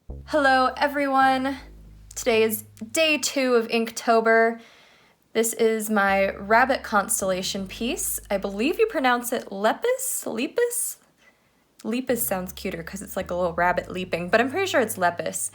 Hello everyone! Today is day 2 of Inktober. This is my rabbit constellation piece. I believe you pronounce it Lepus? Lepus? Lepus sounds cuter because it's like a little rabbit leaping, but I'm pretty sure it's Lepus.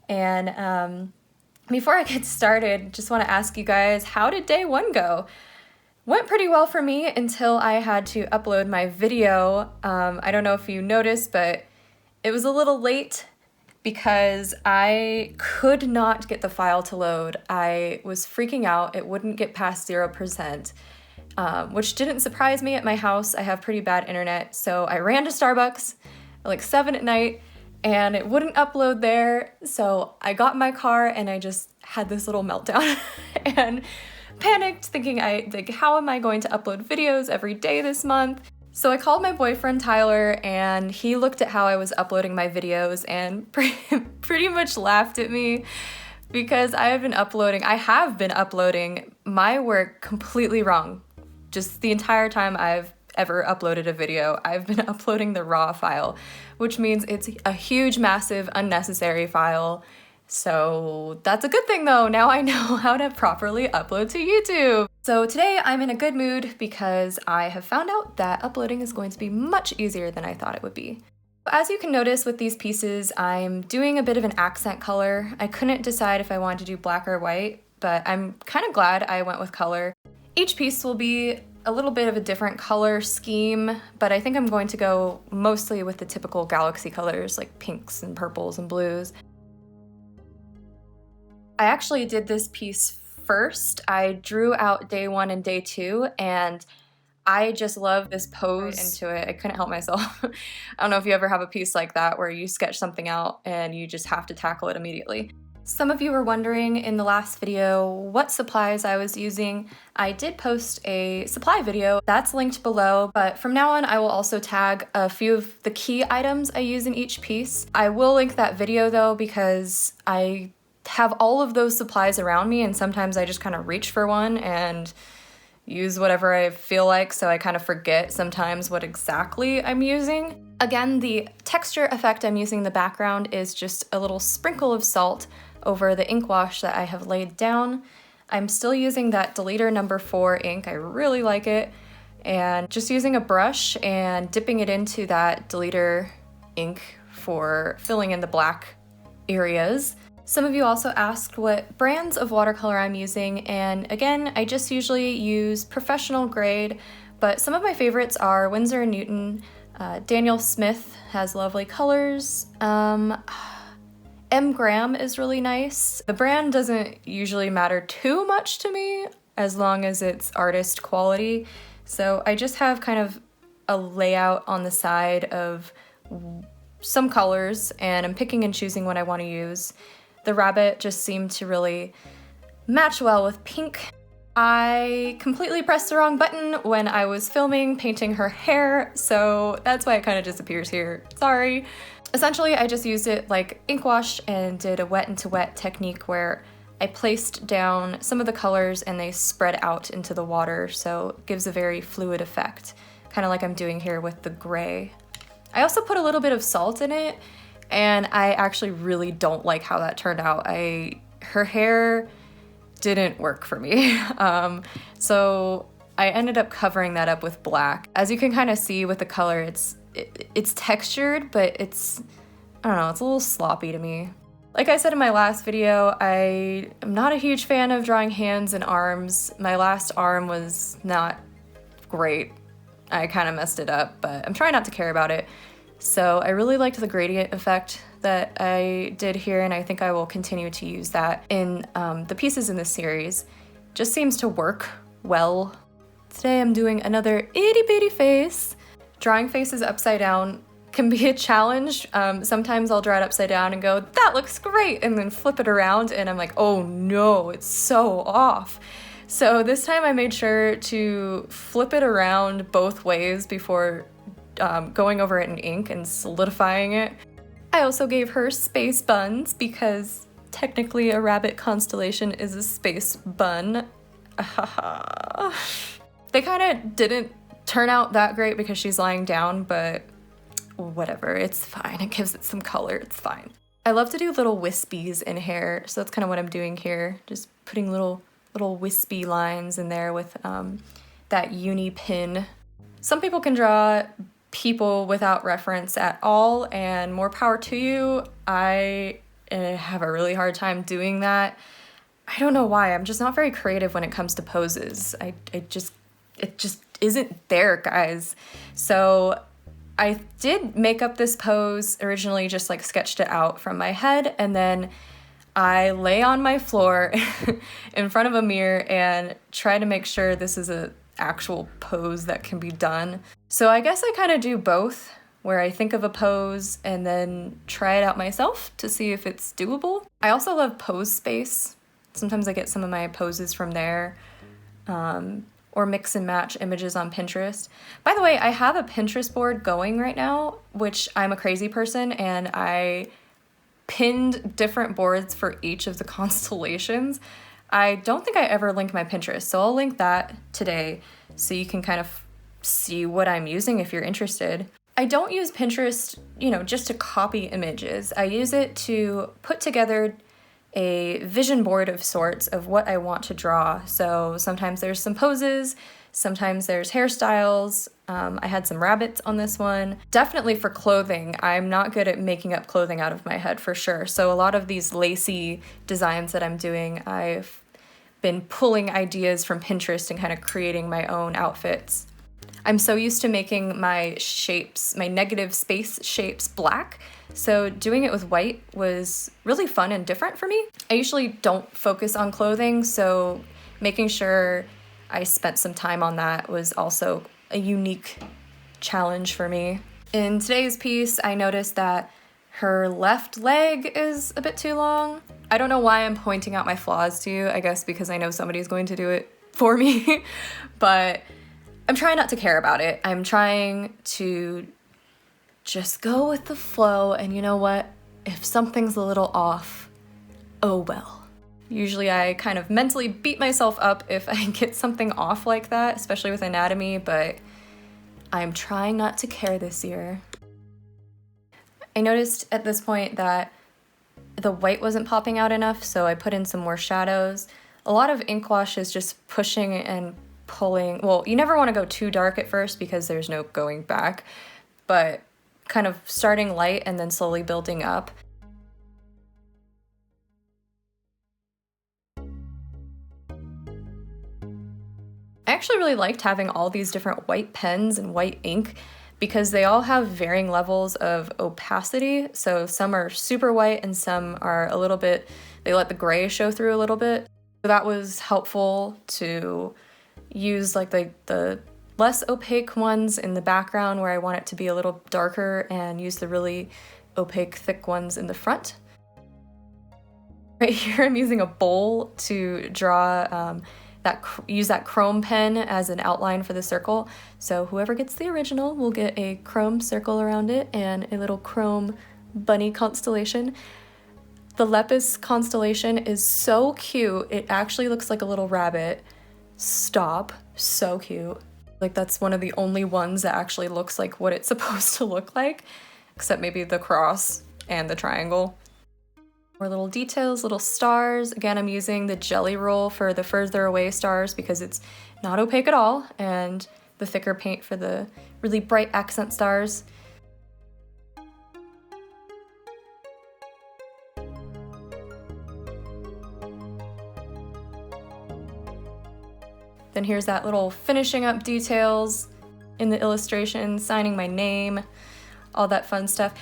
And before I get started, just want to ask you guys, how did day 1 go? Went pretty well for me until I had to upload my video. I don't know if you noticed, but it was a little late because I could not get the file to load. I was freaking out. It wouldn't get past 0%, which didn't surprise me. At my house, I have pretty bad internet, so I ran to Starbucks at like 7 at night and it wouldn't upload there. So I got in my car and I just had this little meltdown and panicked, thinking how am I going to upload videos every day this month? So I called my boyfriend Tyler and he looked at how I was uploading my videos and pretty much laughed at me because I have been uploading my work completely wrong. Just the entire time I've ever uploaded a video, I've been uploading the raw file, which means it's a huge, massive, unnecessary file. So that's a good thing though, now I know how to properly upload to YouTube. So today I'm in a good mood because I have found out that uploading is going to be much easier than I thought it would be. As you can notice with these pieces, I'm doing a bit of an accent color. I couldn't decide if I wanted to do black or white, but I'm kind of glad I went with color. Each piece will be a little bit of a different color scheme, but I think I'm going to go mostly with the typical galaxy colors like pinks and purples and blues. I actually did this piece first. I drew out day 1 and day 2, and I just love this pose into it. I couldn't help myself. I don't know if you ever have a piece like that where you sketch something out and you just have to tackle it immediately. Some of you were wondering in the last video what supplies I was using. I did post a supply video that's linked below, but from now on I will also tag a few of the key items I use in each piece. I will link that video though because I have all of those supplies around me and sometimes I just kind of reach for one and use whatever I feel like, so I kind of forget sometimes what exactly I'm using. Again, the texture effect I'm using in the background is just a little sprinkle of salt over the ink wash that I have laid down. I'm still using that Deleter number 4 ink, I really like it, and just using a brush and dipping it into that Deleter ink for filling in the black areas. Some of you also asked what brands of watercolor I'm using, and again, I just usually use professional grade, but some of my favorites are Winsor & Newton. Daniel Smith has lovely colors. M. Graham is really nice. The brand doesn't usually matter too much to me as long as it's artist quality, so I just have kind of a layout on the side of some colors, and I'm picking and choosing what I want to use. The rabbit just seemed to really match well with pink. I completely pressed the wrong button when I was filming painting her hair, so that's why it kind of disappears here. Sorry. Essentially, I just used it like ink wash and did a wet into wet technique where I placed down some of the colors and they spread out into the water, so it gives a very fluid effect, kind of like I'm doing here with the gray. I also put a little bit of salt in it, and I actually really don't like how that turned out. Her hair didn't work for me. So I ended up covering that up with black. As you can kind of see with the color, it's textured, but I don't know, it's a little sloppy to me. Like I said in my last video, I am not a huge fan of drawing hands and arms. My last arm was not great. I kind of messed it up, but I'm trying not to care about it. So I really liked the gradient effect that I did here, and I think I will continue to use that in the pieces in this series. Just seems to work well. Today I'm doing another itty bitty face. Drawing faces upside down can be a challenge. Sometimes I'll draw it upside down and go, that looks great, and then flip it around and I'm like, oh no, it's so off. So this time I made sure to flip it around both ways before going over it in ink and solidifying it. I also gave her space buns because technically a rabbit constellation is a space bun. They kind of didn't turn out that great because she's lying down, but whatever, it's fine. It gives it some color, it's fine. I love to do little wispies in hair, so that's kind of what I'm doing here. Just putting little wispy lines in there with that uni pin. Some people can draw people without reference at all, and more power to you. I have a really hard time doing that. I don't know why. I'm just not very creative when it comes to poses. It just isn't there, guys. So I did make up this pose originally, just like sketched it out from my head, and then I lay on my floor in front of a mirror and try to make sure this is an actual pose that can be done. So I guess I kind of do both, where I think of a pose and then try it out myself to see if it's doable. I also love Pose Space. Sometimes I get some of my poses from there, or mix and match images on Pinterest. By the way, I have a Pinterest board going right now, which I'm a crazy person, and I pinned different boards for each of the constellations. I don't think I ever linked my Pinterest, so I'll link that today so you can kind of see what I'm using if you're interested. I don't use Pinterest, just to copy images. I use it to put together a vision board of sorts of what I want to draw. So sometimes there's some poses, sometimes there's hairstyles. I had some rabbits on this one. Definitely for clothing, I'm not good at making up clothing out of my head for sure. So a lot of these lacy designs that I'm doing, I've been pulling ideas from Pinterest and kind of creating my own outfits. I'm so used to making my shapes, my negative space shapes, black. So doing it with white was really fun and different for me. I usually don't focus on clothing, so making sure I spent some time on that was also a unique challenge for me. In today's piece, I noticed that her left leg is a bit too long. I don't know why I'm pointing out my flaws to you, I guess because I know somebody's going to do it for me, but I'm trying not to care about it. I'm trying to just go with the flow, and you know what? If something's a little off, oh well. Usually I kind of mentally beat myself up if I get something off like that, especially with anatomy, but I'm trying not to care this year. I noticed at this point that the white wasn't popping out enough, so I put in some more shadows. A lot of ink wash is just pushing and pulling. Well, you never want to go too dark at first because there's no going back, but kind of starting light and then slowly building up. I actually really liked having all these different white pens and white ink because they all have varying levels of opacity. So some are super white and some are a little bit, they let the gray show through a little bit. So that was helpful to use like the less opaque ones in the background where I want it to be a little darker, and use the really opaque thick ones in the front. Right here I'm using a bowl to draw use that chrome pen as an outline for the circle. So whoever gets the original will get a chrome circle around it and a little chrome bunny constellation. The Lepus constellation is so cute. It actually looks like a little rabbit. Stop. So cute. Like that's one of the only ones that actually looks like what it's supposed to look like, except maybe the cross and the triangle. More little details, little stars. Again, I'm using the jelly roll for the further away stars because it's not opaque at all, and the thicker paint for the really bright accent stars. Then here's that little finishing up details in the illustration, signing my name, all that fun stuff.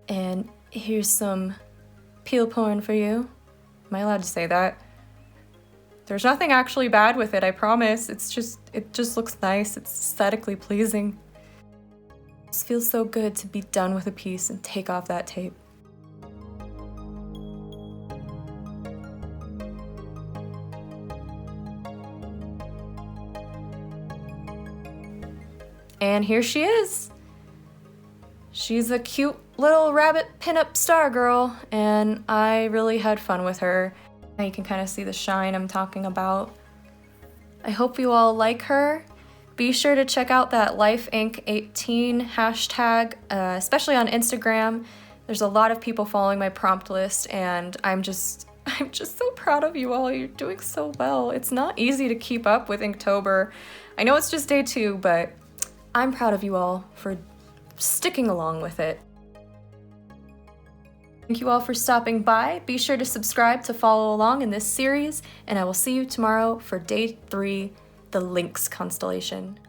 And here's some peel porn for you. Am I allowed to say that? There's nothing actually bad with it, I promise. It just looks nice. It's aesthetically pleasing. It just feels so good to be done with a piece and take off that tape. And here she is. She's a cute little rabbit pinup star girl, and I really had fun with her. Now you can kind of see the shine I'm talking about. I hope you all like her. Be sure to check out that LifeInk18 hashtag, especially on Instagram. There's a lot of people following my prompt list, and I'm just so proud of you all. You're doing so well. It's not easy to keep up with Inktober. I know it's just day 2, but I'm proud of you all for sticking along with it. Thank you all for stopping by. Be sure to subscribe to follow along in this series, and I will see you tomorrow for day 3, the Lynx constellation.